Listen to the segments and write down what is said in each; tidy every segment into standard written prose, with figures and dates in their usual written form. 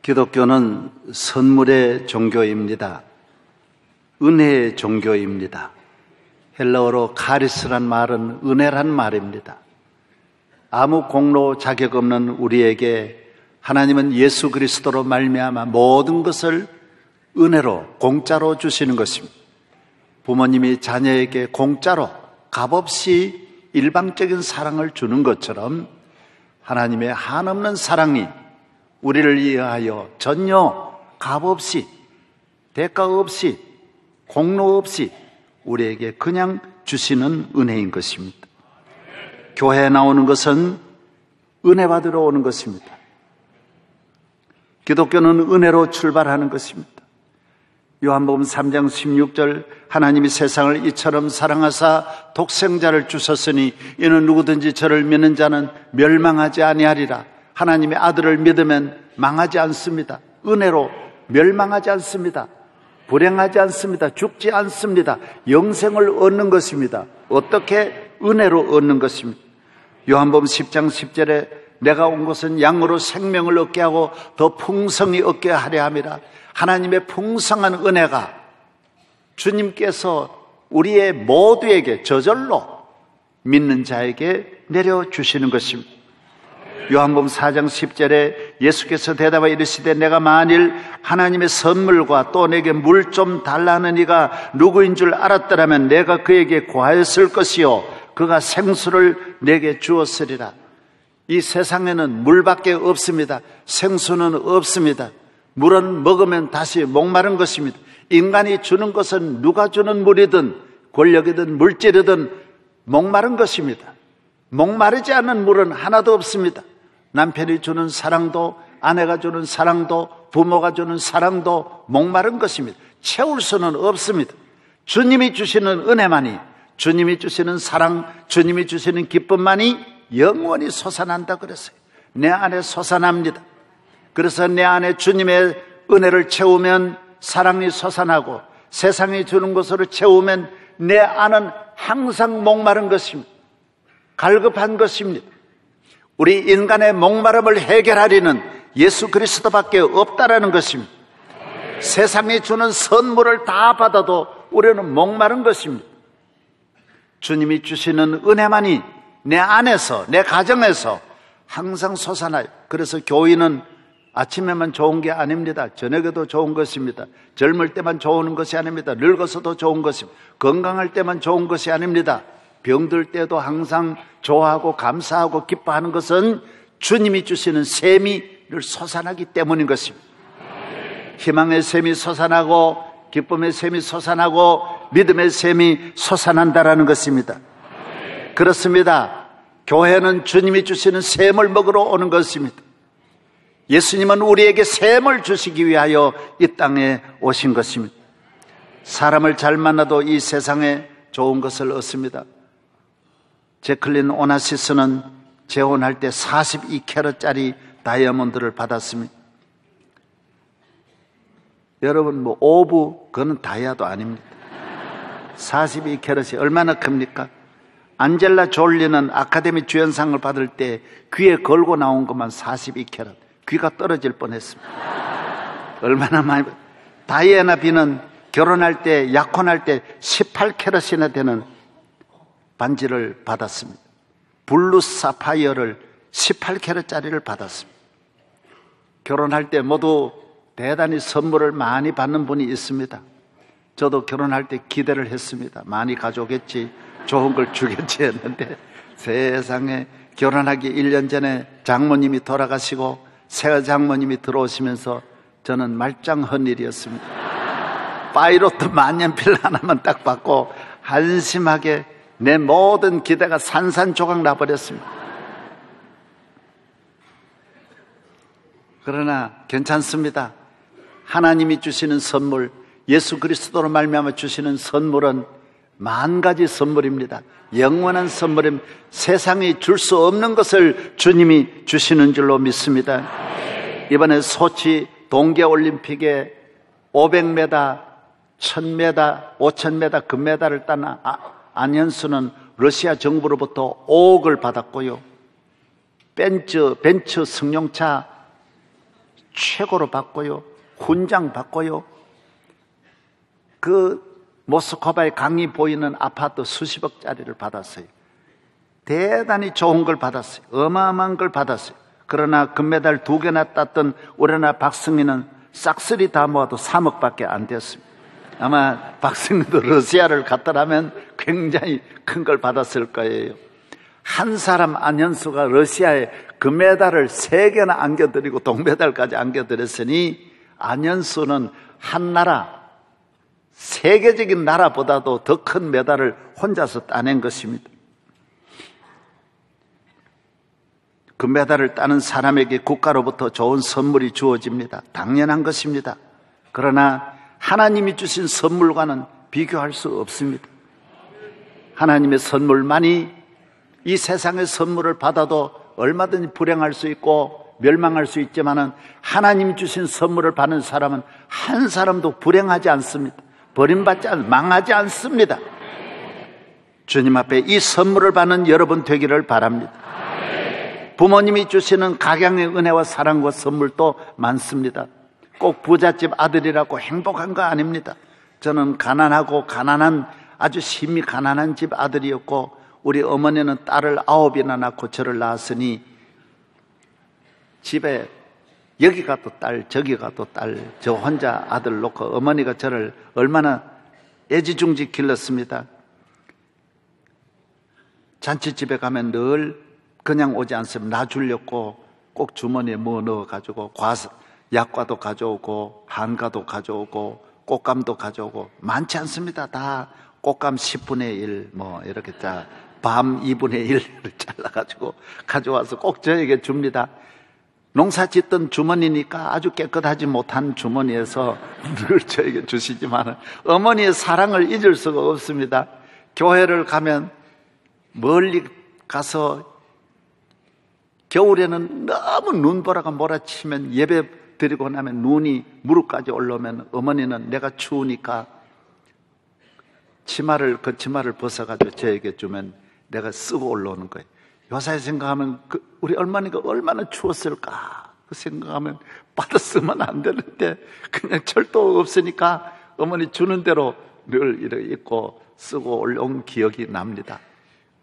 기독교는 선물의 종교입니다. 은혜의 종교입니다. 헬라어로 카리스란 말은 은혜란 말입니다. 아무 공로 자격 없는 우리에게 하나님은 예수 그리스도로 말미암아 모든 것을 은혜로 공짜로 주시는 것입니다. 부모님이 자녀에게 공짜로 값없이 일방적인 사랑을 주는 것처럼 하나님의 한없는 사랑이 우리를 위하여 전혀 값없이, 대가 없이, 공로 없이 우리에게 그냥 주시는 은혜인 것입니다. 교회에 나오는 것은 은혜 받으러 오는 것입니다. 기독교는 은혜로 출발하는 것입니다. 요한복음 3장 16절 하나님이 세상을 이처럼 사랑하사 독생자를 주셨으니 이는 누구든지 저를 믿는 자는 멸망하지 아니하리라. 하나님의 아들을 믿으면 망하지 않습니다. 은혜로 멸망하지 않습니다. 불행하지 않습니다. 죽지 않습니다. 영생을 얻는 것입니다. 어떻게? 은혜로 얻는 것입니다. 요한복음 10장 10절에 내가 온 것은 양으로 생명을 얻게 하고 더 풍성히 얻게 하려 함이라. 하나님의 풍성한 은혜가 주님께서 우리의 모두에게 저절로 믿는 자에게 내려주시는 것입니다. 요한복음 4장 10절에 예수께서 대답하여 이르시되 내가 만일 하나님의 선물과 또 내게 물 좀 달라는 이가 누구인 줄 알았더라면 내가 그에게 구하였을 것이요 그가 생수를 내게 주었으리라. 이 세상에는 물밖에 없습니다. 생수는 없습니다. 물은 먹으면 다시 목마른 것입니다. 인간이 주는 것은 누가 주는 물이든 권력이든 물질이든 목마른 것입니다. 목마르지 않는 물은 하나도 없습니다. 남편이 주는 사랑도, 아내가 주는 사랑도, 부모가 주는 사랑도 목마른 것입니다. 채울 수는 없습니다. 주님이 주시는 은혜만이, 주님이 주시는 사랑, 주님이 주시는 기쁨만이 영원히 솟아난다 그랬어요. 내 안에 솟아납니다. 그래서 내 안에 주님의 은혜를 채우면 사랑이 솟아나고 세상이 주는 것으로 채우면 내 안은 항상 목마른 것입니다. 갈급한 것입니다. 우리 인간의 목마름을 해결하리는 예수 그리스도밖에 없다라는 것입니다. 세상이 주는 선물을 다 받아도 우리는 목마른 것입니다. 주님이 주시는 은혜만이 내 안에서, 내 가정에서 항상 솟아나요. 그래서 교회는 아침에만 좋은 게 아닙니다. 저녁에도 좋은 것입니다. 젊을 때만 좋은 것이 아닙니다. 늙어서도 좋은 것입니다. 건강할 때만 좋은 것이 아닙니다. 병들 때도 항상 좋아하고 감사하고 기뻐하는 것은 주님이 주시는 샘이 늘 솟아나기 때문인 것입니다. 희망의 샘이 솟아나고 기쁨의 샘이 솟아나고 믿음의 샘이 솟아난다라는 것입니다. 그렇습니다. 교회는 주님이 주시는 샘을 먹으러 오는 것입니다. 예수님은 우리에게 샘을 주시기 위하여 이 땅에 오신 것입니다. 사람을 잘 만나도 이 세상에 좋은 것을 얻습니다. 제클린 오나시스는 재혼할 때 42캐럿짜리 다이아몬드를 받았습니다. 여러분 오브 그거는 다이아도 아닙니다. 42캐럿이 얼마나 큽니까? 안젤라 졸리는 아카데미 주연상을 받을 때 귀에 걸고 나온 것만 42캐럿. 귀가 떨어질 뻔했습니다. 얼마나 많이. 다이애나 비는 결혼할 때, 약혼할 때 18캐럿이나 되는 반지를 받았습니다. 블루 사파이어를 18캐럿짜리를 받았습니다. 결혼할 때 모두 대단히 선물을 많이 받는 분이 있습니다. 저도 결혼할 때 기대를 했습니다. 많이 가져오겠지, 좋은 걸 주겠지 했는데 세상에 결혼하기 1년 전에 장모님이 돌아가시고 새 장모님이 들어오시면서 저는 말짱한 일이었습니다. 파이로트 만년필 하나만 딱 받고 한심하게 내 모든 기대가 산산조각 나버렸습니다. 그러나 괜찮습니다. 하나님이 주시는 선물, 예수 그리스도로 말미암아 주시는 선물은 만 가지 선물입니다. 영원한 선물입니다. 세상이 줄 수 없는 것을 주님이 주시는 줄로 믿습니다. 이번에 소치 동계올림픽에 500m, 1000m, 5000m 금메달을 딴 안현수는 러시아 정부로부터 5억을 받았고요. 벤츠 승용차 최고로 받고요. 훈장 받고요. 그 모스크바의 강이 보이는 아파트 수십억짜리를 받았어요. 대단히 좋은 걸 받았어요. 어마어마한 걸 받았어요. 그러나 금메달 2개나 땄던 우리나라 박승희는 싹쓸이 다 모아도 3억밖에 안 됐습니다. 아마 박승희도 러시아를 갔더라면 굉장히 큰 걸 받았을 거예요. 한 사람 안현수가 러시아에 금메달을 3개나 안겨드리고 동메달까지 안겨드렸으니 안현수는 한 나라, 세계적인 나라보다도 더 큰 메달을 혼자서 따낸 것입니다. 금메달을 따는 사람에게 국가로부터 좋은 선물이 주어집니다. 당연한 것입니다. 그러나 하나님이 주신 선물과는 비교할 수 없습니다. 하나님의 선물만이 이 세상의 선물을 받아도 얼마든지 불행할 수 있고 멸망할 수 있지만은 하나님이 주신 선물을 받는 사람은 한 사람도 불행하지 않습니다. 버림받지 망하지 않습니다. 주님 앞에 이 선물을 받는 여러분 되기를 바랍니다. 부모님이 주시는 각양의 은혜와 사랑과 선물도 많습니다. 꼭 부잣집 아들이라고 행복한 거 아닙니다. 저는 가난하고 가난한 아주 심히 가난한 집 아들이었고 우리 어머니는 딸을 9이나 낳고 저를 낳았으니 집에 여기가 또 딸 저기가 또 딸 저 혼자 아들 놓고 어머니가 저를 얼마나 애지중지 길렀습니다. 잔치집에 가면 늘 그냥 오지 않습니다. 나 주려고 꼭 주머니에 뭐 넣어가지고 약과도 가져오고 한가도 가져오고 꽃감도 가져오고 많지 않습니다. 다 꽃감 10분의 1 뭐 이렇게 밤 2분의 1을 잘라가지고 가져와서 꼭 저에게 줍니다. 농사 짓던 주머니니까 아주 깨끗하지 못한 주머니에서 늘 저에게 주시지만 어머니의 사랑을 잊을 수가 없습니다. 교회를 가면 멀리 가서 겨울에는 너무 눈보라가 몰아치면 예배 드리고 나면 눈이 무릎까지 올라오면 어머니는 내가 추우니까 치마를 벗어가지고 저에게 주면 내가 쓰고 올라오는 거예요. 요새 생각하면 우리 어머니가 얼마나 추웠을까 그 생각하면 받아 쓰면 안 되는데 그냥 철도 없으니까 어머니 주는 대로 늘 이렇게 입고 쓰고 올라온 기억이 납니다.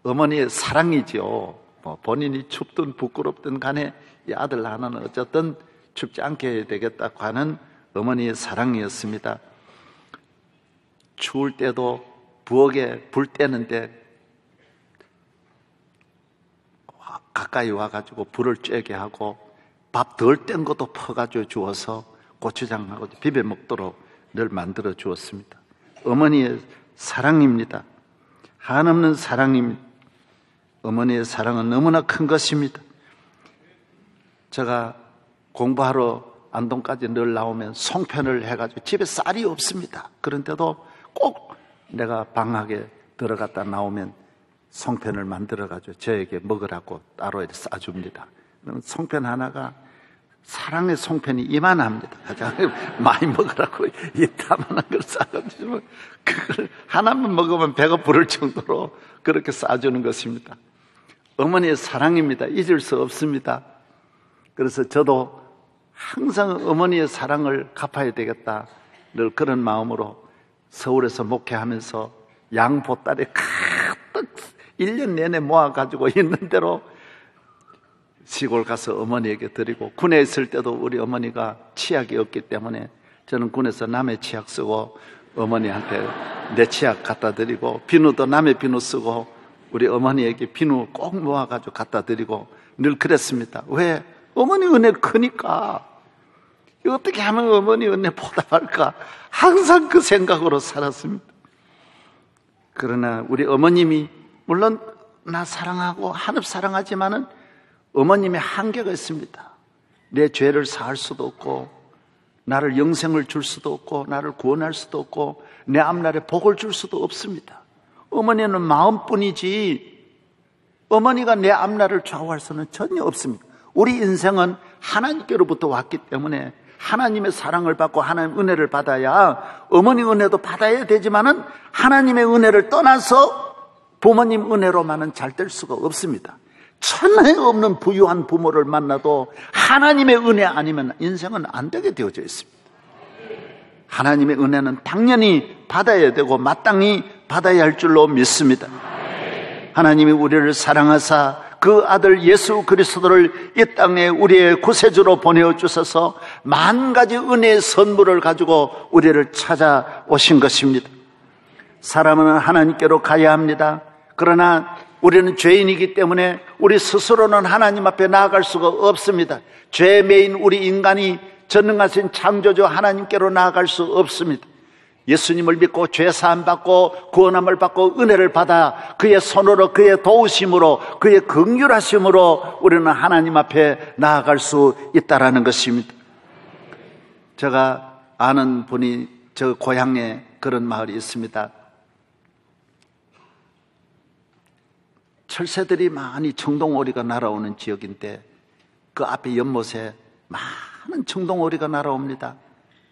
어머니의 사랑이죠. 본인이 춥든 부끄럽든 간에 이 아들 하나는 어쨌든 춥지 않게 해야 되겠다고 하는 어머니의 사랑이었습니다. 추울 때도 부엌에 불 떼는데 가까이 와가지고 불을 쬐게 하고 밥 덜 뗀 것도 퍼가지고 주어서 고추장하고 비벼 먹도록 늘 만들어 주었습니다. 어머니의 사랑입니다. 한없는 사랑입니다. 어머니의 사랑은 너무나 큰 것입니다. 제가 공부하러 안동까지 늘 나오면 송편을 해가지고 집에 쌀이 없습니다. 그런데도 꼭 내가 방학에 들어갔다 나오면 송편을 만들어가지고 저에게 먹으라고 따로 이렇게 싸줍니다. 송편 하나가 사랑의 송편이 이만합니다. 가장 많이 먹으라고 이따만한 걸 싸가지고 그걸 하나만 먹으면 배가 부를 정도로 그렇게 싸주는 것입니다. 어머니의 사랑입니다. 잊을 수 없습니다. 그래서 저도 항상 어머니의 사랑을 갚아야 되겠다 늘 그런 마음으로 서울에서 목회하면서 양보따리 가득 1년 내내 모아가지고 있는 대로 시골 가서 어머니에게 드리고 군에 있을 때도 우리 어머니가 치약이 없기 때문에 저는 군에서 남의 치약 쓰고 어머니한테 내 치약 갖다 드리고 비누도 남의 비누 쓰고 우리 어머니에게 비누 꼭 모아가지고 갖다 드리고 늘 그랬습니다. 왜? 어머니 은혜 크니까 어떻게 하면 어머니 은혜 보답할까 항상 그 생각으로 살았습니다. 그러나 우리 어머님이 물론 나 사랑하고 한없 사랑하지만은 어머님의 한계가 있습니다. 내 죄를 사할 수도 없고 나를 영생을 줄 수도 없고 나를 구원할 수도 없고 내 앞날에 복을 줄 수도 없습니다. 어머니는 마음뿐이지 어머니가 내 앞날을 좌우할 수는 전혀 없습니다. 우리 인생은 하나님께로부터 왔기 때문에 하나님의 사랑을 받고 하나님의 은혜를 받아야 어머니 은혜도 받아야 되지만은 하나님의 은혜를 떠나서 부모님 은혜로만은 잘 될 수가 없습니다. 천하에 없는 부유한 부모를 만나도 하나님의 은혜 아니면 인생은 안 되게 되어져 있습니다. 하나님의 은혜는 당연히 받아야 되고 마땅히 받아야 할 줄로 믿습니다. 하나님이 우리를 사랑하사 그 아들 예수 그리스도를 이 땅에 우리의 구세주로 보내주셔서 만 가지 은혜의 선물을 가지고 우리를 찾아오신 것입니다. 사람은 하나님께로 가야 합니다. 그러나 우리는 죄인이기 때문에 우리 스스로는 하나님 앞에 나아갈 수가 없습니다. 죄 매인 우리 인간이 전능하신 창조주 하나님께로 나아갈 수 없습니다. 예수님을 믿고 죄 사함 받고 구원함을 받고 은혜를 받아 그의 손으로 그의 도우심으로 그의 긍휼하심으로 우리는 하나님 앞에 나아갈 수 있다라는 것입니다. 제가 아는 분이 저 고향에 그런 마을이 있습니다. 철새들이 많이 청동오리가 날아오는 지역인데 그 앞에 연못에 많은 청동오리가 날아옵니다.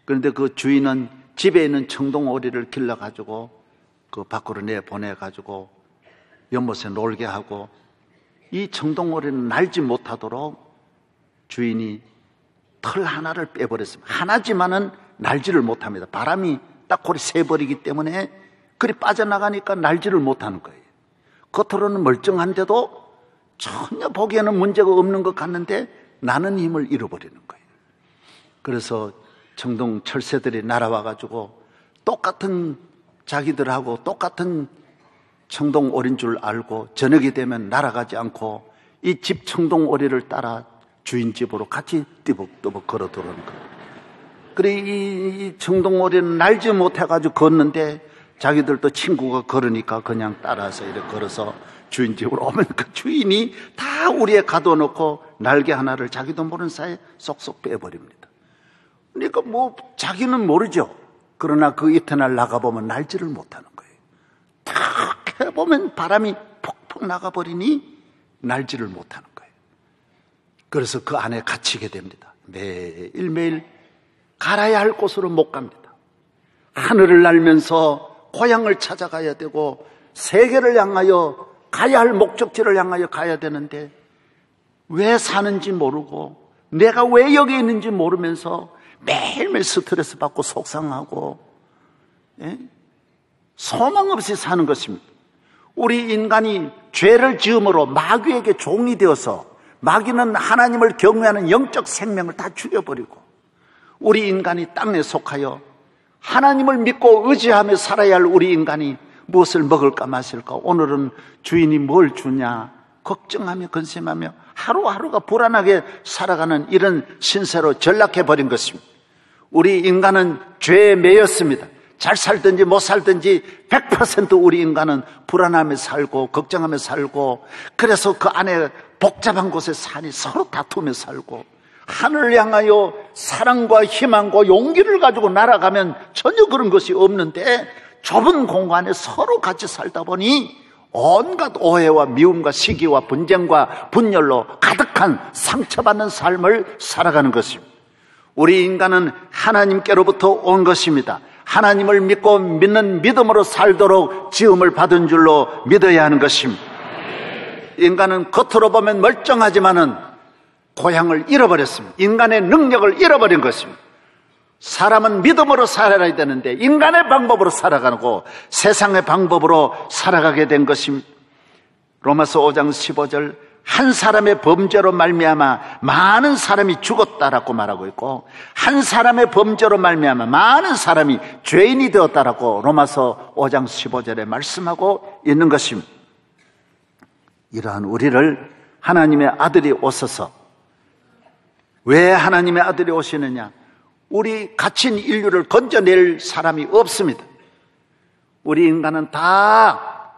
그런데 그 주인은 집에 있는 청동오리를 길러가지고 그 밖으로 내보내가지고 연못에 놀게 하고 이 청동오리는 날지 못하도록 주인이 털 하나를 빼버렸습니다. 하나지만은 날지를 못합니다. 바람이 딱 고리 새버리기 때문에 그리 빠져나가니까 날지를 못하는 거예요. 겉으로는 멀쩡한데도 전혀 보기에는 문제가 없는 것 같는데 나는 힘을 잃어버리는 거예요. 그래서 청동 철새들이 날아와가지고 똑같은 자기들하고 똑같은 청동오리인 줄 알고 저녁이 되면 날아가지 않고 이 집 청동오리를 따라 주인 집으로 같이 띠벅띠벅 걸어 들어오는 거예요. 그래 이 청동오리는 날지 못해가지고 걷는데 자기들도 친구가 걸으니까 그냥 따라서 이렇게 걸어서 주인 집으로 오면 그 주인이 다 우리에 가둬놓고 날개 하나를 자기도 모르는 사이에 쏙쏙 빼버립니다. 그러니까 뭐 자기는 모르죠. 그러나 그 이튿날 나가보면 날지를 못하는 거예요. 탁 해보면 바람이 폭폭 나가버리니 날지를 못하는 거예요. 그래서 그 안에 갇히게 됩니다. 매일매일 갈아야 할 곳으로 못 갑니다. 하늘을 날면서 고향을 찾아가야 되고 세계를 향하여 가야 할 목적지를 향하여 가야 되는데 왜 사는지 모르고 내가 왜 여기 있는지 모르면서 매일매일 스트레스 받고 속상하고 소망 없이 사는 것입니다. 우리 인간이 죄를 지음으로 마귀에게 종이 되어서 마귀는 하나님을 경외하는 영적 생명을 다 죽여버리고 우리 인간이 땅에 속하여 하나님을 믿고 의지하며 살아야 할 우리 인간이 무엇을 먹을까 마실까 오늘은 주인이 뭘 주냐 걱정하며 근심하며 하루하루가 불안하게 살아가는 이런 신세로 전락해버린 것입니다. 우리 인간은 죄에 매였습니다. 잘 살든지 못 살든지 100% 우리 인간은 불안하며 살고 걱정하며 살고 그래서 그 안에 복잡한 곳에 사니 서로 다투며 살고 하늘을 향하여 사랑과 희망과 용기를 가지고 날아가면 전혀 그런 것이 없는데 좁은 공간에 서로 같이 살다 보니 온갖 오해와 미움과 시기와 분쟁과 분열로 가득한 상처받는 삶을 살아가는 것입니다. 우리 인간은 하나님께로부터 온 것입니다. 하나님을 믿고 믿는 믿음으로 살도록 지음을 받은 줄로 믿어야 하는 것입니다. 인간은 겉으로 보면 멀쩡하지만은 고향을 잃어버렸습니다. 인간의 능력을 잃어버린 것입니다. 사람은 믿음으로 살아야 되는데 인간의 방법으로 살아가고 세상의 방법으로 살아가게 된 것입니다. 로마서 5장 15절 한 사람의 범죄로 말미암아 많은 사람이 죽었다라고 말하고 있고 한 사람의 범죄로 말미암아 많은 사람이 죄인이 되었다라고 로마서 5장 15절에 말씀하고 있는 것입니다. 이러한 우리를 하나님의 아들이 오셔서 왜 하나님의 아들이 오시느냐? 우리 갇힌 인류를 건져낼 사람이 없습니다. 우리 인간은 다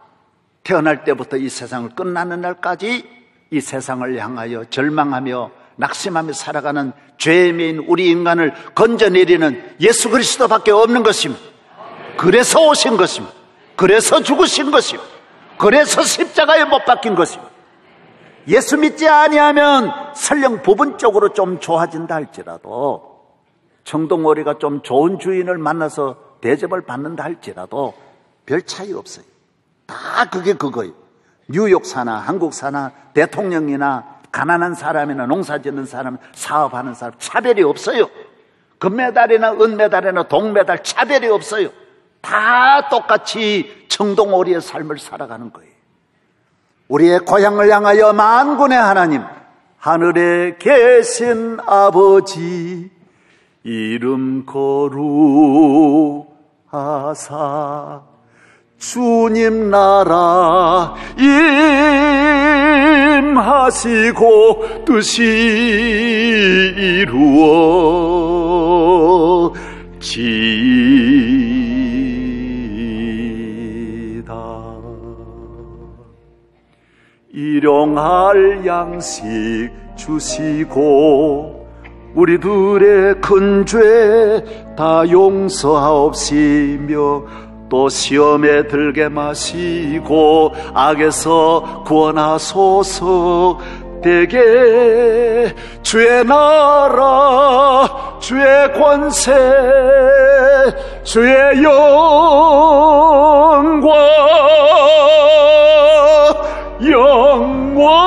태어날 때부터 이 세상을 끝나는 날까지 이 세상을 향하여 절망하며 낙심하며 살아가는 죄에 매인 우리 인간을 건져내리는 예수 그리스도밖에 없는 것입니다. 그래서 오신 것입니다. 그래서 죽으신 것입니다. 그래서 십자가에 못 박힌 것입니다. 예수 믿지 아니하면 설령 부분적으로 좀 좋아진다 할지라도 청동오리가 좀 좋은 주인을 만나서 대접을 받는다 할지라도 별 차이 없어요. 다 그게 그거예요. 뉴욕 사나 한국 사나 대통령이나 가난한 사람이나 농사 짓는 사람, 사업하는 사람 차별이 없어요. 금메달이나 은메달이나 동메달 차별이 없어요. 다 똑같이 청동오리의 삶을 살아가는 거예요. 우리의 고향을 향하여 만군의 하나님, 하늘에 계신 아버지 이름 거룩하사 주님 나라 임하시고 뜻이 이루어지이다. 일용할 양식 주시고 우리들의 큰 죄 다 용서하옵시며 또 시험에 들게 마시고 악에서 구원하소서. 대개 주의 나라 주의 권세 주의 영광 영원히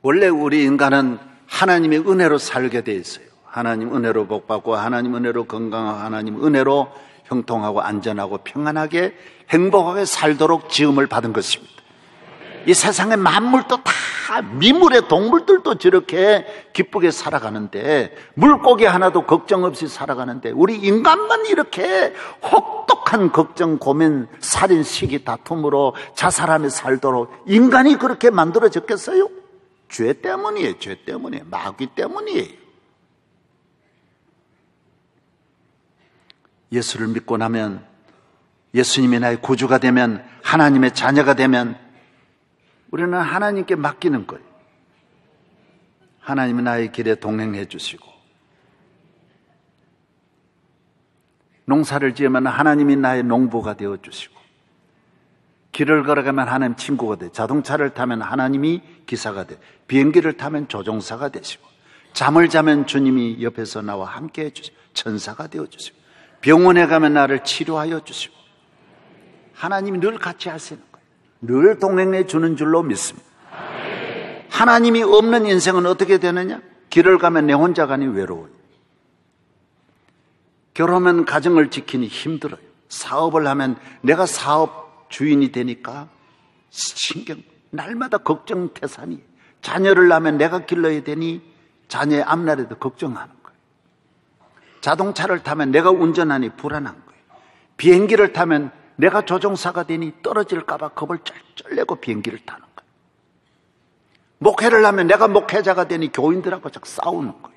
원래 우리 인간은 하나님의 은혜로 살게 돼 있어요. 하나님 은혜로 복받고 하나님 은혜로 건강하고 하나님 은혜로 형통하고 안전하고 평안하게 행복하게 살도록 지음을 받은 것입니다. 이 세상의 만물도 다 미물의 동물들도 저렇게 기쁘게 살아가는데 물고기 하나도 걱정 없이 살아가는데 우리 인간만 이렇게 혹독한 걱정, 고민, 살인, 시기, 다툼으로 자살하며 살도록 인간이 그렇게 만들어졌겠어요? 죄 때문이에요. 죄 때문이에요. 마귀 때문이에요. 예수를 믿고 나면, 예수님이 나의 구주가 되면, 하나님의 자녀가 되면 우리는 하나님께 맡기는 거예요. 하나님이 나의 길에 동행해 주시고, 농사를 지으면 하나님이 나의 농부가 되어 주시고, 길을 걸어가면 하나님 친구가 돼, 자동차를 타면 하나님이 기사가 돼, 비행기를 타면 조종사가 되시고, 잠을 자면 주님이 옆에서 나와 함께 해주시고, 천사가 되어주시고, 병원에 가면 나를 치료하여 주시고, 하나님이 늘 같이 하시는 거예요. 늘 동행해 주는 줄로 믿습니다. 하나님이 없는 인생은 어떻게 되느냐? 길을 가면 내 혼자 가니 외로워요. 결혼하면 가정을 지키니 힘들어요. 사업을 하면 내가 사업 주인이 되니까 신경, 날마다 걱정 태산이. 자녀를 낳으면 내가 길러야 되니 자녀의 앞날에도 걱정하는 거예요. 자동차를 타면 내가 운전하니 불안한 거예요. 비행기를 타면 내가 조종사가 되니 떨어질까 봐 겁을 쩔쩔 내고 비행기를 타는 거예요. 목회를 하면 내가 목회자가 되니 교인들하고 자꾸 싸우는 거예요.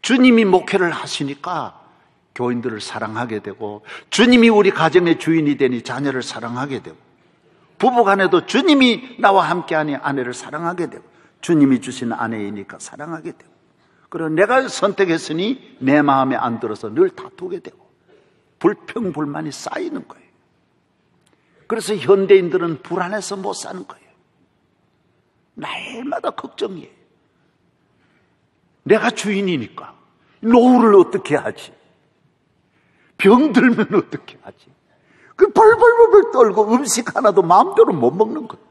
주님이 목회를 하시니까 교인들을 사랑하게 되고, 주님이 우리 가정의 주인이 되니 자녀를 사랑하게 되고, 부부간에도 주님이 나와 함께하니 아내를 사랑하게 되고, 주님이 주신 아내이니까 사랑하게 되고, 그리고 내가 선택했으니 내 마음에 안 들어서 늘 다투게 되고, 불평불만이 쌓이는 거예요. 그래서 현대인들은 불안해서 못 사는 거예요. 날마다 걱정이에요. 내가 주인이니까 노후를 어떻게 하지? 병들면 어떻게 하지? 그 벌벌벌 떨고 음식 하나도 마음대로 못 먹는 거예요.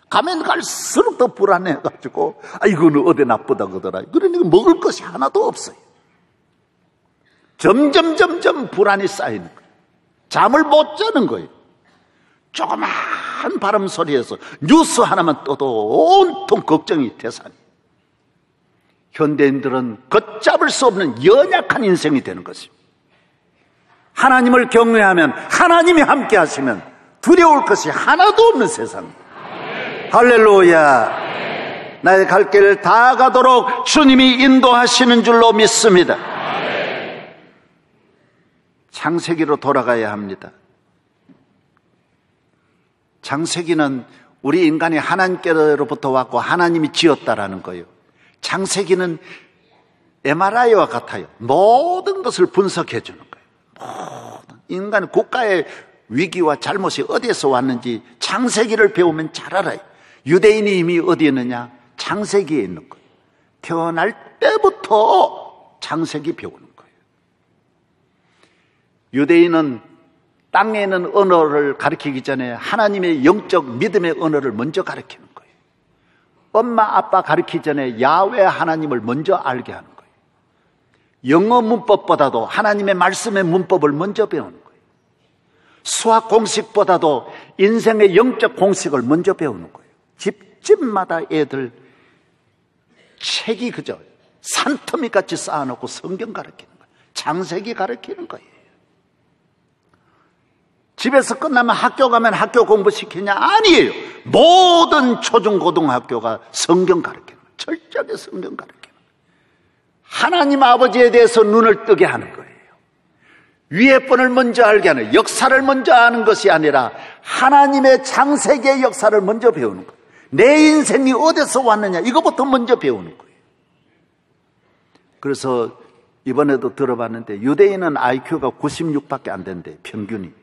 가면 갈수록 더 불안해가지고, 이거는 어디 나쁘다 그러더라. 그러니까 먹을 것이 하나도 없어요. 점점 불안이 쌓이는 거예요. 잠을 못 자는 거예요. 조그만 바람 소리에서 뉴스 하나만 떠도 온통 걱정이 태산이. 현대인들은 걷잡을 수 없는 연약한 인생이 되는 것입니다. 하나님을 경외하면, 하나님이 함께 하시면 두려울 것이 하나도 없는 세상. 할렐루야. 나의 갈 길을 다 가도록 주님이 인도하시는 줄로 믿습니다. 창세기로 돌아가야 합니다. 창세기는 우리 인간이 하나님께로부터 왔고 하나님이 지었다라는 거예요. 창세기는 MRI와 같아요. 모든 것을 분석해 주는 거예요. 인간 국가의 위기와 잘못이 어디에서 왔는지 창세기를 배우면 잘 알아요. 유대인의 힘이 어디에 있느냐? 창세기에 있는 거예요. 태어날 때부터 창세기 배우는 거예요. 유대인은 땅에 있는 언어를 가르치기 전에 하나님의 영적 믿음의 언어를 먼저 가르치는 거예요. 엄마 아빠 가르치기 전에 야훼 하나님을 먼저 알게 하는 거예요. 영어 문법보다도 하나님의 말씀의 문법을 먼저 배우는 거예요. 수학 공식보다도 인생의 영적 공식을 먼저 배우는 거예요. 집집마다 애들 책이 그저 산더미 같이 쌓아놓고 성경 가르치는 거예요. 창세기 가르치는 거예요. 집에서 끝나면 학교 가면 학교 공부시키냐? 아니에요. 모든 초중고등학교가 성경 가르치는 거예요. 철저하게 성경 가르치는 거예요. 하나님 아버지에 대해서 눈을 뜨게 하는 거예요. 위의 분을 먼저 알게 하는, 역사를 먼저 아는 것이 아니라 하나님의 창세기의 역사를 먼저 배우는 거예요. 내 인생이 어디서 왔느냐, 이거부터 먼저 배우는 거예요. 그래서 이번에도 들어봤는데 유대인은 IQ가 96밖에 안 된대, 평균이.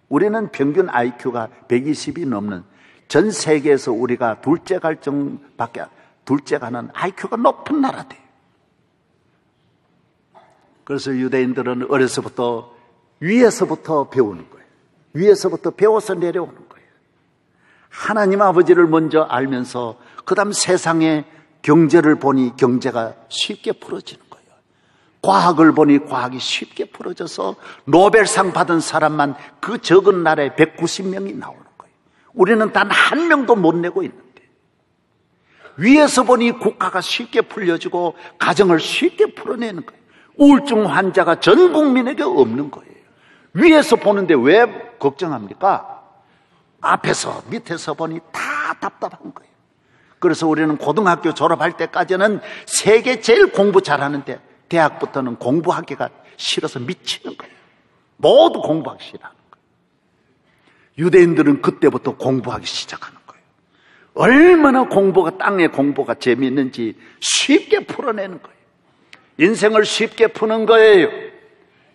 우리는 평균 IQ가 120이 넘는, 전 세계에서 우리가 둘째 가는 IQ가 높은 나라 돼요. 그래서 유대인들은 어려서부터 위에서부터 배우는 거예요. 위에서부터 배워서 내려오는 거예요. 하나님 아버지를 먼저 알면서 그 다음 세상의 경제를 보니 경제가 쉽게 풀어지는 거예요. 과학을 보니 과학이 쉽게 풀어져서 노벨상 받은 사람만 그 적은 나라에 190명이 나오는 거예요. 우리는 단 한 명도 못 내고 있는데, 위에서 보니 국가가 쉽게 풀려지고 가정을 쉽게 풀어내는 거예요. 우울증 환자가 전 국민에게 없는 거예요. 위에서 보는데 왜 걱정합니까? 앞에서 밑에서 보니 다 답답한 거예요. 그래서 우리는 고등학교 졸업할 때까지는 세계 제일 공부 잘하는데 대학부터는 공부하기가 싫어서 미치는 거예요. 모두 공부하기 싫어하는 거예요. 유대인들은 그때부터 공부하기 시작하는 거예요. 얼마나 땅의 공부가 재미있는지 쉽게 풀어내는 거예요. 인생을 쉽게 푸는 거예요.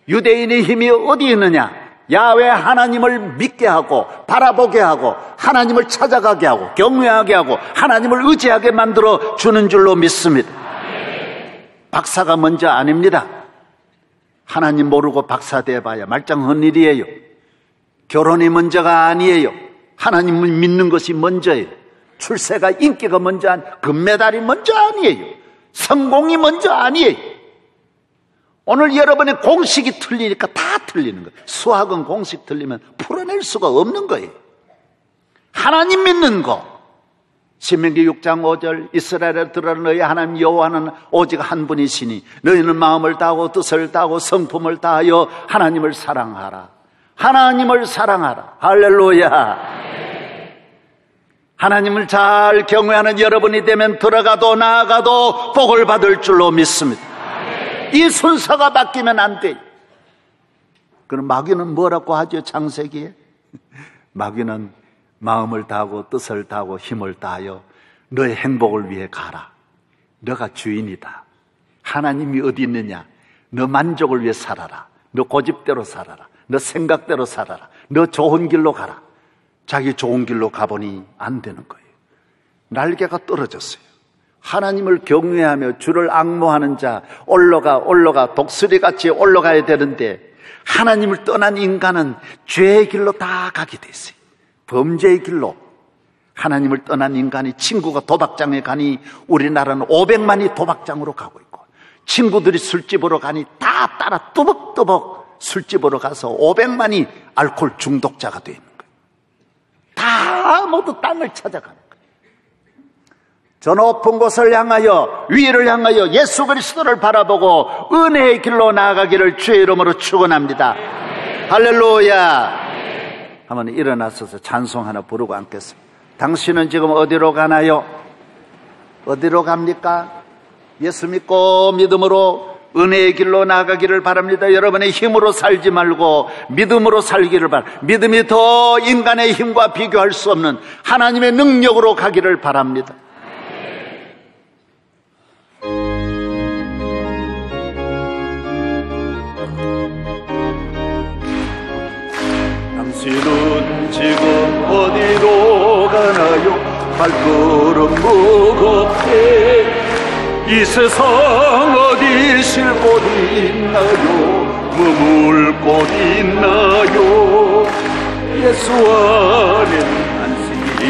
유대인의 힘이 어디 있느냐? 야훼 하나님을 믿게 하고 바라보게 하고 하나님을 찾아가게 하고 경외하게 하고 하나님을 의지하게 만들어 주는 줄로 믿습니다. 박사가 먼저 아닙니다. 하나님 모르고 박사 돼봐야 말짱한 일이에요. 결혼이 먼저가 아니에요. 하나님을 믿는 것이 먼저예요. 출세가 인기가 먼저 금메달이 먼저 아니에요. 성공이 먼저 아니에요. 오늘 여러분의 공식이 틀리니까 다 틀리는 거예요. 수학은 공식 틀리면 풀어낼 수가 없는 거예요. 하나님 믿는 거. 신명기 6장 5절 이스라엘에 들으라 너희 하나님 여호와는 오직 한 분이시니 너희는 마음을 다하고 뜻을 다하고 성품을 다하여 하나님을 사랑하라. 하나님을 사랑하라. 할렐루야. 하나님을 잘 경외하는 여러분이 되면 들어가도 나아가도 복을 받을 줄로 믿습니다. 이 순서가 바뀌면 안 돼요. 그럼 마귀는 뭐라고 하죠? 창세기에 마귀는 마음을 다하고 뜻을 다하고 힘을 다하여 너의 행복을 위해 가라. 너가 주인이다. 하나님이 어디 있느냐? 너 만족을 위해 살아라. 너 고집대로 살아라. 너 생각대로 살아라. 너 좋은 길로 가라. 자기 좋은 길로 가보니 안 되는 거예요. 날개가 떨어졌어요. 하나님을 경외하며 주를 앙모하는 자 올라가 독수리같이 올라가야 되는데 하나님을 떠난 인간은 죄의 길로 다 가게 됐어요. 범죄의 길로. 하나님을 떠난 인간이 친구가 도박장에 가니 우리나라는 500만이 도박장으로 가고 있고 친구들이 술집으로 가니 다 따라 뚜벅뚜벅 술집으로 가서 500만이 알코올 중독자가 되어 있는 거예요. 다 모두 땅을 찾아가는 거예요. 저 높은 곳을 향하여 위를 향하여 예수 그리스도를 바라보고 은혜의 길로 나아가기를 주의 이름으로 축원합니다. 할렐루야. 한번 일어나서서 찬송 하나 부르고 앉겠습니다. 당신은 지금 어디로 가나요? 어디로 갑니까? 예수 믿고 믿음으로 은혜의 길로 나아가기를 바랍니다. 여러분의 힘으로 살지 말고 믿음으로 살기를 바랍니다. 믿음이 더 인간의 힘과 비교할 수 없는 하나님의 능력으로 가기를 바랍니다. 당신은 지금 어디로 가나요? 발걸음 무겁게 이 세상 어디 쉴 곳 있나요? 머물 곳 있나요? 예수 안에 안식이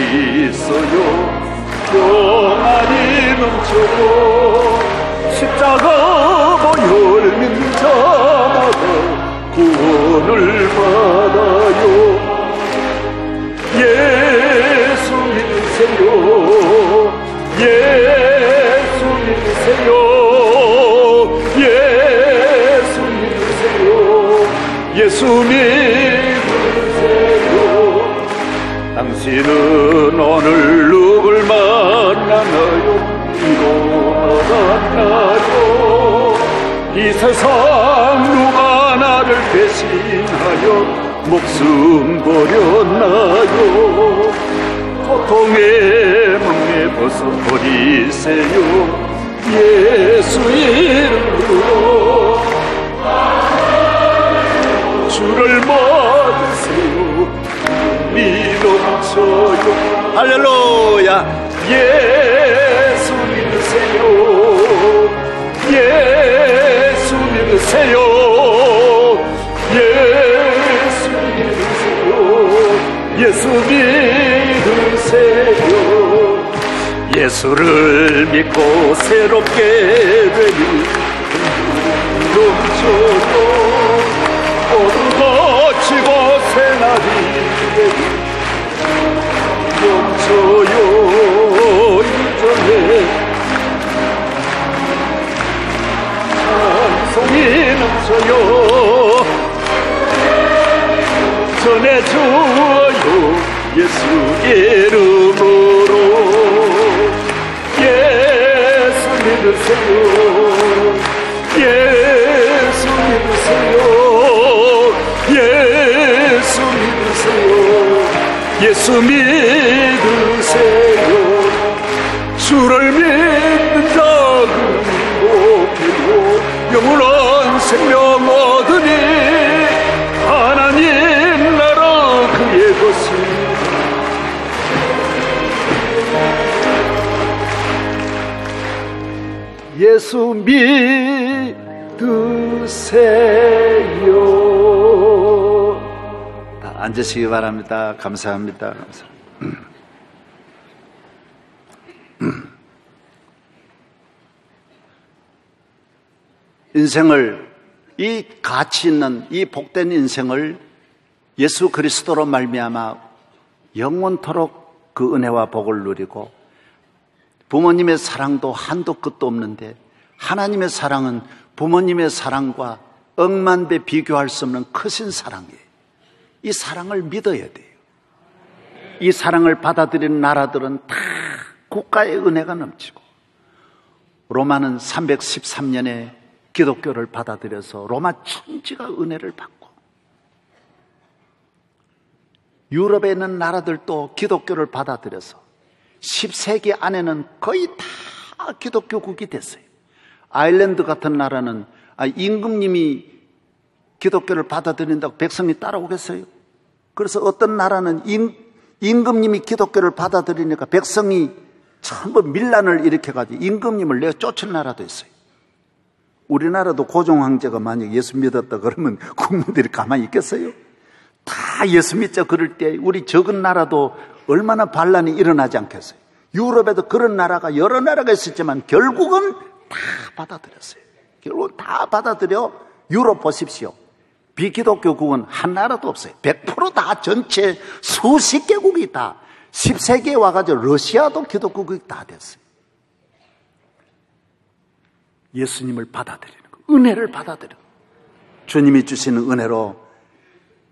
있어요. 평안이 넘쳐요. 십자가 보혈민 자마다 구원을 받아요. 예수 믿으세요. 예수 믿으세요. 예수 믿으세요. 예수 믿으세요. 당신은 오늘 누굴 만나나요? 이로 만나요. 이 세상 누가 나를 배신하여 목숨 버렸나요? 고통의 멍에 벗어버리세요. 예수 이름으로 주를 믿으세요. 믿음쳐요. 할렐루야. 예수 믿으세요. 예수 믿으세요. 예수 믿으세요. 예수 믿으세요. 예수를 믿고 새롭게 되니 넘쳐요. 모두 거치고 새날이 되니 넘쳐요. 이전에 찬송이 넘쳐요. 전해주어요. 예수 이름으로. 예수 믿으세요. 예수 믿으세요. 예수 믿으세요. 예수 믿으세요. 주를 믿는 자는 복이요 영원한 생명 얻으니 하나님 나라 그의 것입니다. 예수 믿으세요. 다 앉으시기 바랍니다. 감사합니다. 인생을, 이 가치 있는 이 복된 인생을 예수 그리스도로 말미암아 영원토록 그 은혜와 복을 누리고, 부모님의 사랑도 한도 끝도 없는데 하나님의 사랑은 부모님의 사랑과 억만배 비교할 수 없는 크신 사랑이에요. 이 사랑을 믿어야 돼요. 이 사랑을 받아들이는 나라들은 다 국가의 은혜가 넘치고, 로마는 313년에 기독교를 받아들여서 로마 천지가 은혜를 받고, 유럽에 있는 나라들도 기독교를 받아들여서 10세기 안에는 거의 다 기독교국이 됐어요. 아일랜드 같은 나라는 임금님이 기독교를 받아들인다고 백성이 따라오겠어요? 그래서 어떤 나라는 임금님이 기독교를 받아들이니까 백성이 전부 밀란을 일으켜가지고 임금님을 내어 쫓은 나라도 있어요. 우리나라도 고종 황제가 만약 예수 믿었다 그러면 국민들이 가만히 있겠어요? 다 예수 믿자 그럴 때 우리 적은 나라도 얼마나 반란이 일어나지 않겠어요? 유럽에도 그런 나라가 여러 나라가 있었지만 결국은 다 받아들였어요. 결국은 다 받아들여. 유럽 보십시오. 비기독교국은 한 나라도 없어요. 100% 다 전체 수십 개국이 있다. 10세기에 와가지고 러시아도 기독국이 다 됐어요. 예수님을 받아들이는 거, 은혜를 받아들이는 거. 주님이 주시는 은혜로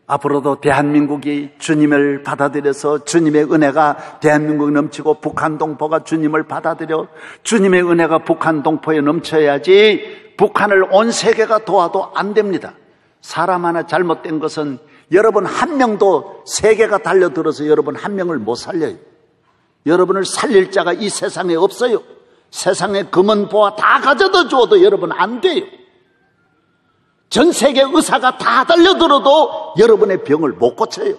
앞으로도 대한민국이 주님을 받아들여서 주님의 은혜가 대한민국에 넘치고 북한 동포가 주님을 받아들여 주님의 은혜가 북한 동포에 넘쳐야지 북한을 온 세계가 도와도 안 됩니다. 사람 하나 잘못된 것은 여러분 한 명도 세계가 달려들어서 여러분 한 명을 못 살려요. 여러분을 살릴 자가 이 세상에 없어요. 세상에 금은 보화 다 가져다 주어도 여러분 안 돼요. 전 세계 의사가 다 달려들어도 여러분의 병을 못 고쳐요.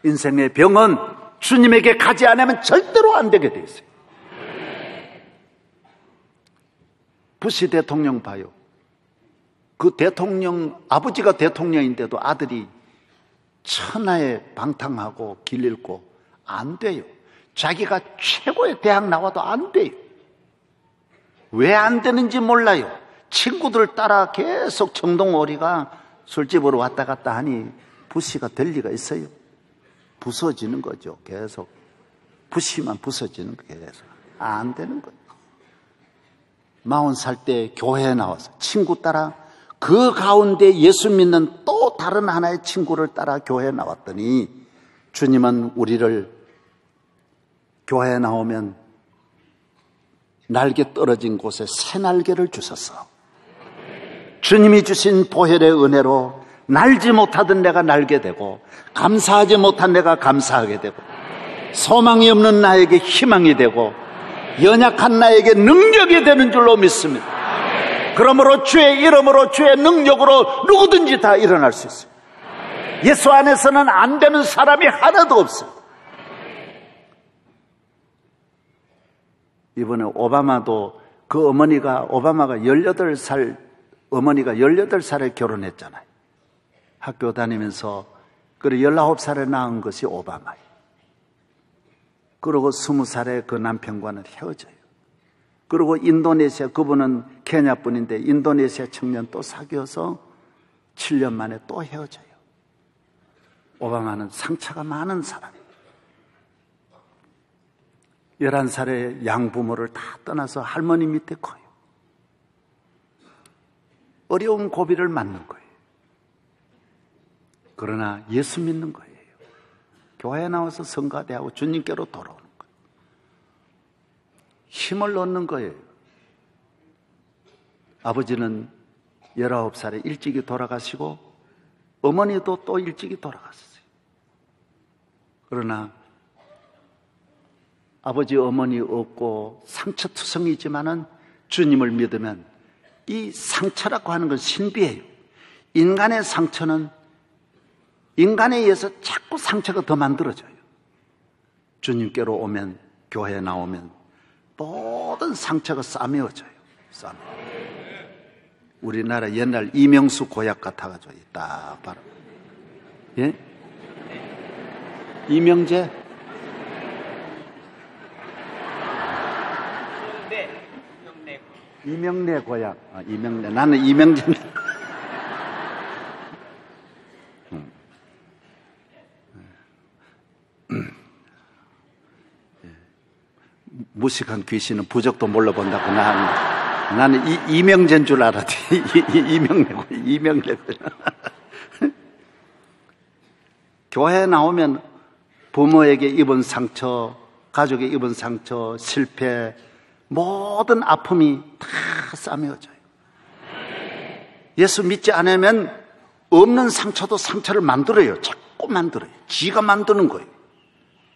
인생의 병은 주님에게 가지 않으면 절대로 안 되게 돼 있어요. 부시 대통령 봐요. 그 대통령, 아버지가 대통령인데도 아들이 천하에 방탕하고 길 잃고 안 돼요. 자기가 최고의 대학 나와도 안 돼요. 왜 안 되는지 몰라요. 친구들 따라 계속 청동오리가 술집으로 왔다 갔다 하니 부시가 될 리가 있어요. 부서지는 거죠. 계속 부시만 부서지는 거예요. 계속 안 되는 거예요. 40살 때 교회에 나와서 친구 따라 그 가운데 예수 믿는 또 다른 하나의 친구를 따라 교회에 나왔더니 주님은 우리를 교회에 나오면 날개 떨어진 곳에 새 날개를 주셨어. 주님이 주신 보혈의 은혜로 날지 못하던 내가 날게 되고 감사하지 못한 내가 감사하게 되고 소망이 없는 나에게 희망이 되고 연약한 나에게 능력이 되는 줄로 믿습니다. 그러므로 주의 이름으로 주의 능력으로 누구든지 다 일어날 수 있어요. 예수 안에서는 안 되는 사람이 하나도 없어요. 이번에 오바마도 그 어머니가 오바마가 18살 어머니가 18살에 결혼했잖아요. 학교 다니면서 그리고 19살에 낳은 것이 오바마예요. 그리고 20살에 그 남편과는 헤어져요. 그리고 인도네시아, 그분은 케냐 분인데 인도네시아 청년 또 사귀어서 7년 만에 또 헤어져요. 오바마는 상처가 많은 사람이에요. 11살에 양부모를 다 떠나서 할머니 밑에 커요. 어려운 고비를 맞는 거예요. 그러나 예수 믿는 거예요. 교회에 나와서 성가대하고 주님께로 돌아오는 거예요. 힘을 얻는 거예요. 아버지는 19살에 일찍이 돌아가시고 어머니도 또 일찍이 돌아갔어요. 그러나 아버지 어머니 없고 상처투성이지만은 주님을 믿으면 이 상처라고 하는 건 신비해요. 인간의 상처는 인간에 의해서 자꾸 상처가 더 만들어져요. 주님께로 오면, 교회에 나오면 모든 상처가 싸매어져요. 우리나라 옛날 이명수 고약 같아가지고 딱 바로, 예? 이명재? 이명래 고약. 이명래. 나는 이명재. 무식한 귀신은 부적도 몰라본다고 나는 이명재인 줄 알았지. 이명래. 교회에 나오면 부모에게 입은 상처, 가족에 입은 상처, 실패, 모든 아픔이 다 싸매어져요. 예수 믿지 않으면 없는 상처도 상처를 만들어요. 자꾸 만들어요. 지가 만드는 거예요.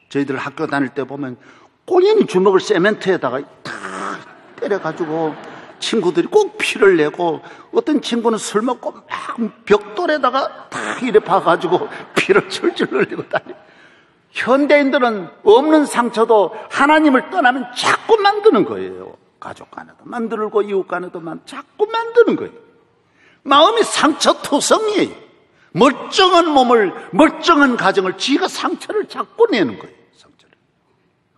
저희들 학교 다닐 때 보면 꼬연히 주먹을 세멘트에다가 탁 때려가지고 친구들이 꼭 피를 내고, 어떤 친구는 술 먹고 막 벽돌에다가 탁 이래 봐가지고 피를 줄줄 흘리고 다녀요. 현대인들은 없는 상처도 하나님을 떠나면 자꾸 만드는 거예요. 가족 간에도 만들고 이웃 간에도 자꾸 만드는 거예요. 마음이 상처투성이에요. 멀쩡한 몸을, 멀쩡한 가정을 지가 상처를 자꾸 내는 거예요. 상처를.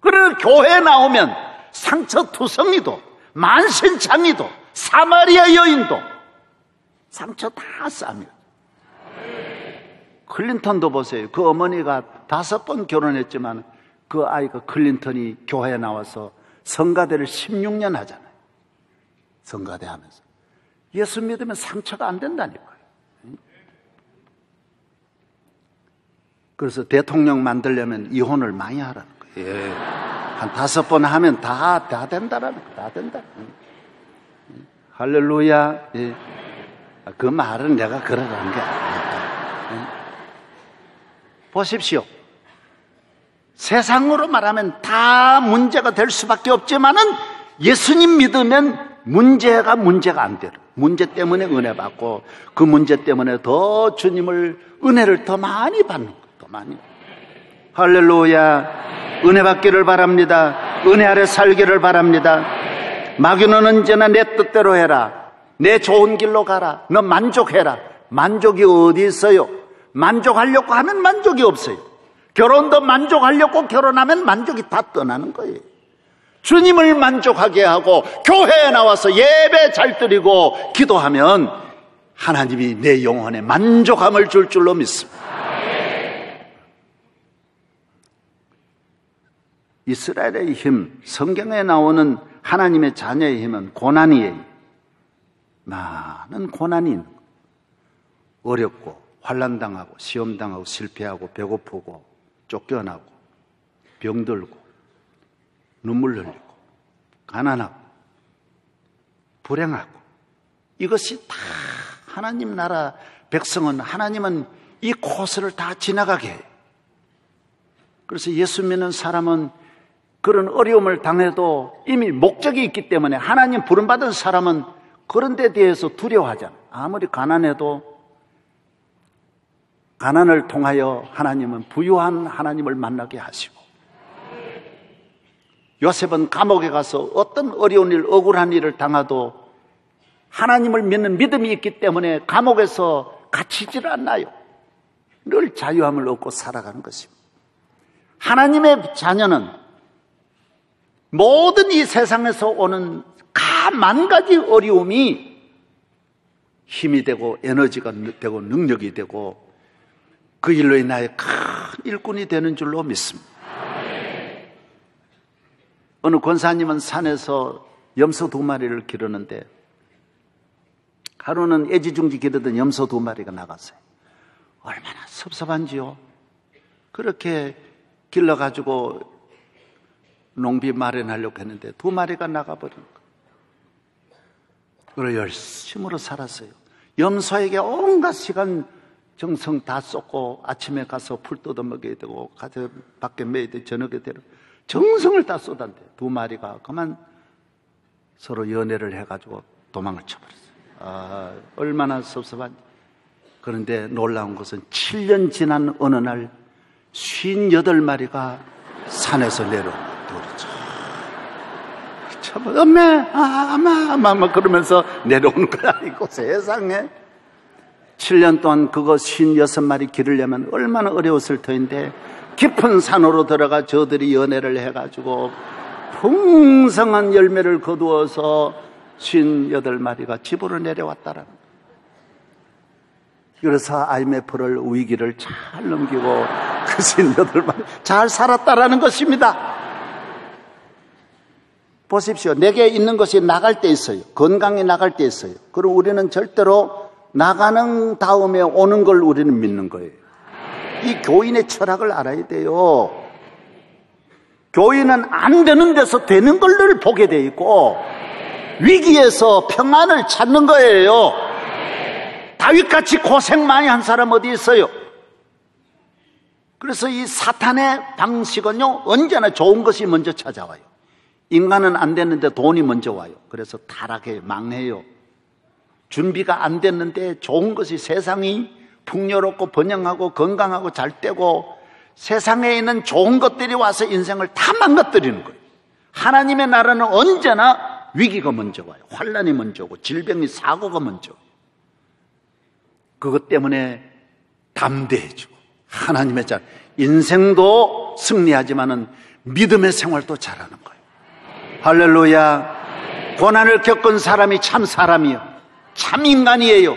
그러나 교회에 나오면 상처투성이도, 만신창이도, 사마리아 여인도 상처 다 싸매요. 클린턴도 보세요. 그 어머니가 5번 결혼했지만 그 아이가 클린턴이 교회에 나와서 성가대를 16년 하잖아요. 성가대 하면서. 예수 믿으면 상처가 안 된다니까요. 그래서 대통령 만들려면 이혼을 많이 하라는 거예요. 예. 한 5번 하면 다 된다라는 거예요. 다 된다. 할렐루야. 예. 그 말은 내가 그러라는 게 아니다. 예. 보십시오. 세상으로 말하면 다 문제가 될 수밖에 없지만은 예수님 믿으면 문제가 안 돼요. 문제 때문에 은혜 받고 그 문제 때문에 더 주님을 은혜를 더 많이 받는 거예요. 더 많이. 할렐루야. 은혜 받기를 바랍니다. 은혜 아래 살기를 바랍니다. 마귀는 언제나 내 뜻대로 해라. 내 좋은 길로 가라. 너 만족해라. 만족이 어디 있어요? 만족하려고 하면 만족이 없어요. 결혼도 만족하려고 결혼하면 만족이 다 떠나는 거예요. 주님을 만족하게 하고 교회에 나와서 예배 잘 드리고 기도하면 하나님이 내 영혼에 만족함을 줄 줄로 믿습니다. 이스라엘의 힘, 성경에 나오는 하나님의 자녀의 힘은 고난이에요. 많은 고난이 있는 거예요. 어렵고 환난당하고 시험당하고 실패하고 배고프고 쫓겨나고 병들고 눈물 흘리고 가난하고 불행하고 이것이 다 하나님 나라 백성은 하나님은 이 코스를 다 지나가게 해요. 그래서 예수 믿는 사람은 그런 어려움을 당해도 이미 목적이 있기 때문에 하나님 부름받은 사람은 그런 데 대해서 두려워하잖아요. 아무리 가난해도 가난을 통하여 하나님은 부유한 하나님을 만나게 하시고 요셉은 감옥에 가서 어떤 어려운 일, 억울한 일을 당하도 하나님을 믿는 믿음이 있기 때문에 감옥에서 갇히질 않나요. 늘 자유함을 얻고 살아가는 것입니다. 하나님의 자녀는 모든 이 세상에서 오는 만 가지 어려움이 힘이 되고 에너지가 되고 능력이 되고 그 일로 인하여 큰 일꾼이 되는 줄로 믿습니다. 어느 권사님은 산에서 염소 2마리를 기르는데 하루는 애지중지 기르던 염소 2마리가 나갔어요. 얼마나 섭섭한지요. 그렇게 길러가지고 농비 마련하려고 했는데 2마리가 나가버린 거예요. 그걸 열심으로 살았어요. 염소에게 온갖 시간 정성 다 쏟고 아침에 가서 풀 뜯어 먹여야 되고 가서 밖에 매야 돼 저녁에 되고 정성을 다 쏟았는데 2마리가 그만 서로 연애를 해가지고 도망을 쳐버렸어요. 얼마나 섭섭한지. 그런데 놀라운 것은 7년 지난 어느 날 58마리가 산에서 내려오는 거예요. 엄마 그러면서 내려오는 거야. 이거 세상에 7년 동안 그거 56마리 기르려면 얼마나 어려웠을 터인데 깊은 산으로 들어가 저들이 연애를 해가지고 풍성한 열매를 거두어서 58마리가 집으로 내려왔다라는 거예요. 그래서 IMF를 위기를 잘 넘기고 그 58마리 잘 살았다라는 것입니다. 보십시오. 내게 있는 것이 나갈 때 있어요. 건강이 나갈 때 있어요. 그럼 우리는 절대로 나가는 다음에 오는 걸 우리는 믿는 거예요. 이 교인의 철학을 알아야 돼요. 교인은 안 되는 데서 되는 걸 보게 돼 있고 위기에서 평안을 찾는 거예요. 다윗같이 고생 많이 한 사람 어디 있어요? 그래서 이 사탄의 방식은요 언제나 좋은 것이 먼저 찾아와요. 인간은 안 됐는데 돈이 먼저 와요. 그래서 타락해요. 망해요. 준비가 안 됐는데 좋은 것이 세상이 풍요롭고 번영하고 건강하고 잘 되고 세상에 있는 좋은 것들이 와서 인생을 다 망가뜨리는 거예요. 하나님의 나라는 언제나 위기가 먼저 와요. 환난이 먼저 오고 질병이 사고가 먼저 오고 그것 때문에 담대해지고 하나님의 자 인생도 승리하지만은 믿음의 생활도 잘하는 거예요. 할렐루야. 고난을 겪은 사람이 참 사람이요. 참 인간이에요.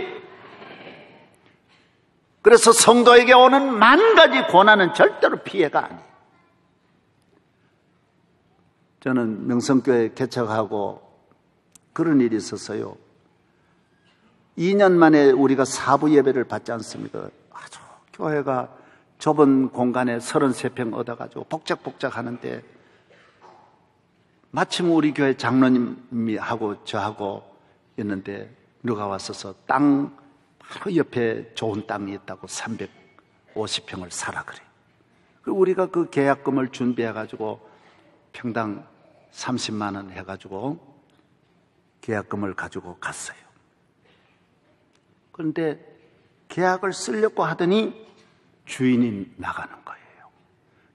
그래서 성도에게 오는 만 가지 고난은 절대로 피해가 아니에요. 저는 명성교회 개척하고 그런 일이 있었어요. 2년 만에 우리가 사부 예배를 받지 않습니까? 아주 교회가 좁은 공간에 33평 얻어가지고 복작복작 하는데 마침 우리 교회 장로님이 하고 저하고 있는데 누가 왔어서 땅 바로 옆에 좋은 땅이 있다고 350평을 사라 그래. 그리고 우리가 그 계약금을 준비해가지고 평당 30만 원 해가지고 계약금을 가지고 갔어요. 그런데 계약을 쓰려고 하더니 주인이 나가는 거예요.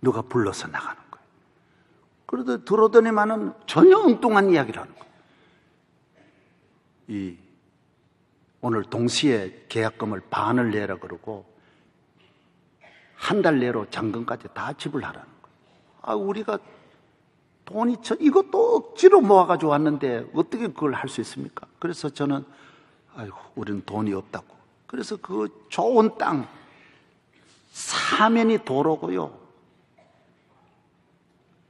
누가 불러서 나가는 거예요. 그러다 들어오더니만은 전혀 엉뚱한 이야기를 하는 거예요. 오늘 동시에 계약금을 반을 내라 그러고 한 달 내로 잔금까지 다 지불하라는 거예요. 우리가 돈이 이것도 억지로 모아가지고 왔는데 어떻게 그걸 할 수 있습니까? 그래서 저는 우리는 돈이 없다고. 그래서 그 좋은 땅 사면이 도로고요.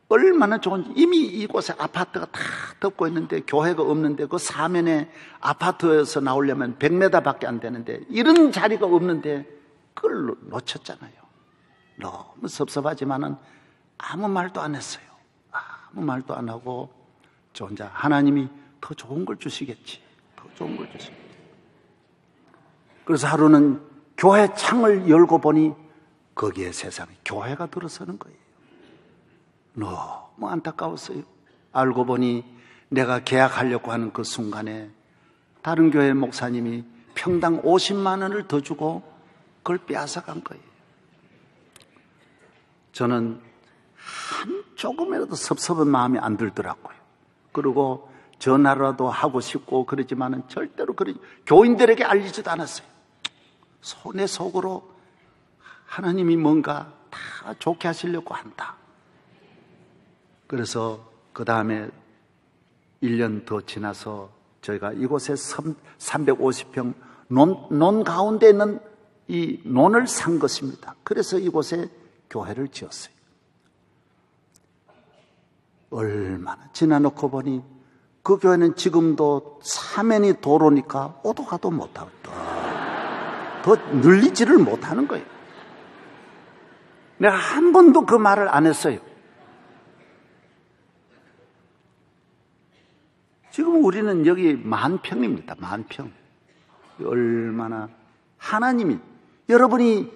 얼마나 좋은지. 이미 이곳에 아파트가 다 덮고 있는데 교회가 없는데 그 사면에 아파트에서 나오려면 100m밖에 안 되는데 이런 자리가 없는데 그걸 놓쳤잖아요. 너무 섭섭하지만은 아무 말도 안 했어요. 아무 말도 안 하고 저 혼자 하나님이 더 좋은 걸 주시겠지. 더 좋은 걸 주시겠지. 그래서 하루는 교회 창을 열고 보니 거기에 세상에 교회가 들어서는 거예요. 너무 안타까웠어요. 알고 보니 내가 계약하려고 하는 그 순간에 다른 교회 목사님이 평당 50만 원을 더 주고 그걸 빼앗아간 거예요. 저는 조금이라도 섭섭한 마음이 안 들더라고요. 그리고 전화라도 하고 싶고 그러지만은 절대로 교인들에게 알리지도 않았어요. 내 속으로 하나님이 뭔가 다 좋게 하시려고 한다. 그래서 그 다음에 1년 더 지나서 저희가 이곳에 350평 논 가운데 있는 이 논을 산 것입니다. 그래서 이곳에 교회를 지었어요. 얼마나 지나놓고 보니 그 교회는 지금도 사면이 도로니까 오도 가도 못하고 더 늘리지를 못하는 거예요. 내가 한 번도 그 말을 안 했어요. 지금 우리는 여기 10,000평입니다. 10,000평. 얼마나 하나님이 여러분이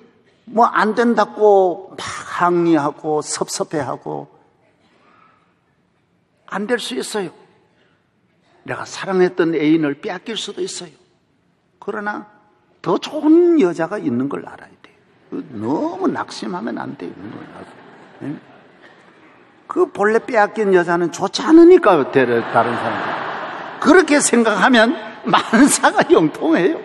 뭐 안 된다고 막 항의하고 섭섭해하고 안 될 수 있어요. 내가 사랑했던 애인을 빼앗길 수도 있어요. 그러나 더 좋은 여자가 있는 걸 알아야 돼요. 너무 낙심하면 안 돼요. 그 본래 빼앗긴 여자는 좋지 않으니까 다른 사람들. 그렇게 생각하면 만사가 형통해요.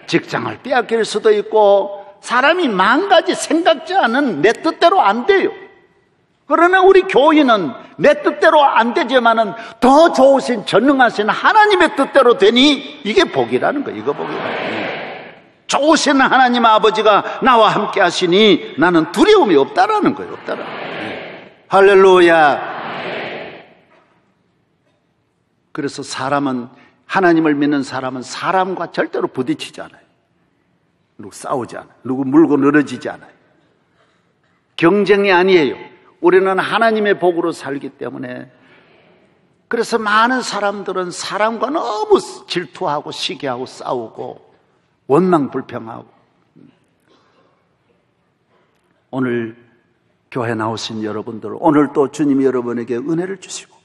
직장을 빼앗길 수도 있고 사람이 만 가지 생각지 않은 내 뜻대로 안 돼요. 그러나 우리 교인은 내 뜻대로 안 되지만은 더 좋으신 전능하신 하나님의 뜻대로 되니 이게 복이라는 거예요. 이거 복이라는 거예요. 좋으신 하나님 아버지가 나와 함께 하시니 나는 두려움이 없다라는 거예요. 없다라는 거예요. 할렐루야. 그래서 하나님을 믿는 사람은 사람과 절대로 부딪히지 않아요. 누구 싸우지 않아요. 누구 물고 늘어지지 않아요. 경쟁이 아니에요. 우리는 하나님의 복으로 살기 때문에. 그래서 많은 사람들은 사람과 너무 질투하고 시기하고 싸우고 원망불평하고. 오늘 교회 나오신 여러분들, 오늘 또 주님이 여러분에게 은혜를 주시고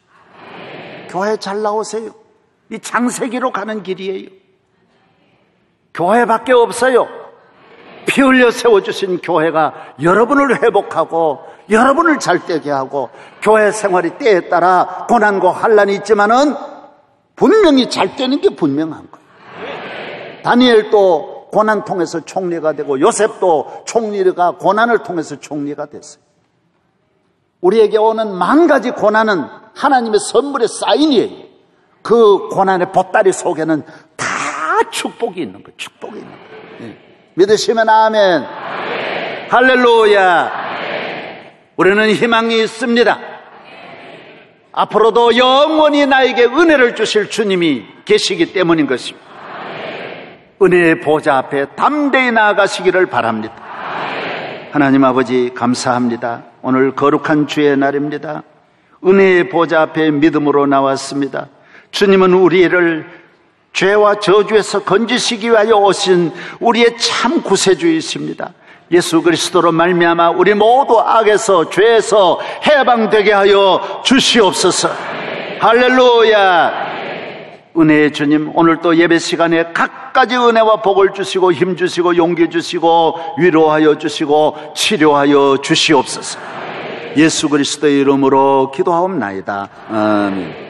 교회 잘 나오세요. 이 창세기로 가는 길이에요. 교회밖에 없어요. 피 흘려 세워주신 교회가 여러분을 회복하고 여러분을 잘되게 하고, 교회 생활이 때에 따라 고난과 환란이 있지만은 분명히 잘되는 게 분명한 거예요. 다니엘도 고난 통해서 총리가 되고 요셉도 총리가 고난을 통해서 총리가 됐어요. 우리에게 오는 만 가지 고난은 하나님의 선물의 사인이에요. 그 고난의 보따리 속에는 다 축복이 있는 거예요. 축복이 있는 거예요. 네. 믿으시면 아멘. 아멘. 할렐루야. 아멘. 우리는 희망이 있습니다. 앞으로도 영원히 나에게 은혜를 주실 주님이 계시기 때문인 것입니다. 은혜의 보좌 앞에 담대히 나아가시기를 바랍니다. 하나님 아버지 감사합니다. 오늘 거룩한 주의 날입니다. 은혜의 보좌 앞에 믿음으로 나왔습니다. 주님은 우리를 죄와 저주에서 건지시기 위하여 오신 우리의 참 구세주이십니다. 예수 그리스도로 말미암아 우리 모두 악에서 죄에서 해방되게 하여 주시옵소서. 할렐루야. 은혜의 주님, 오늘 또 예배 시간에 각가지 은혜와 복을 주시고 힘 주시고 용기 주시고 위로하여 주시고 치료하여 주시옵소서. 예수 그리스도의 이름으로 기도하옵나이다. 아멘.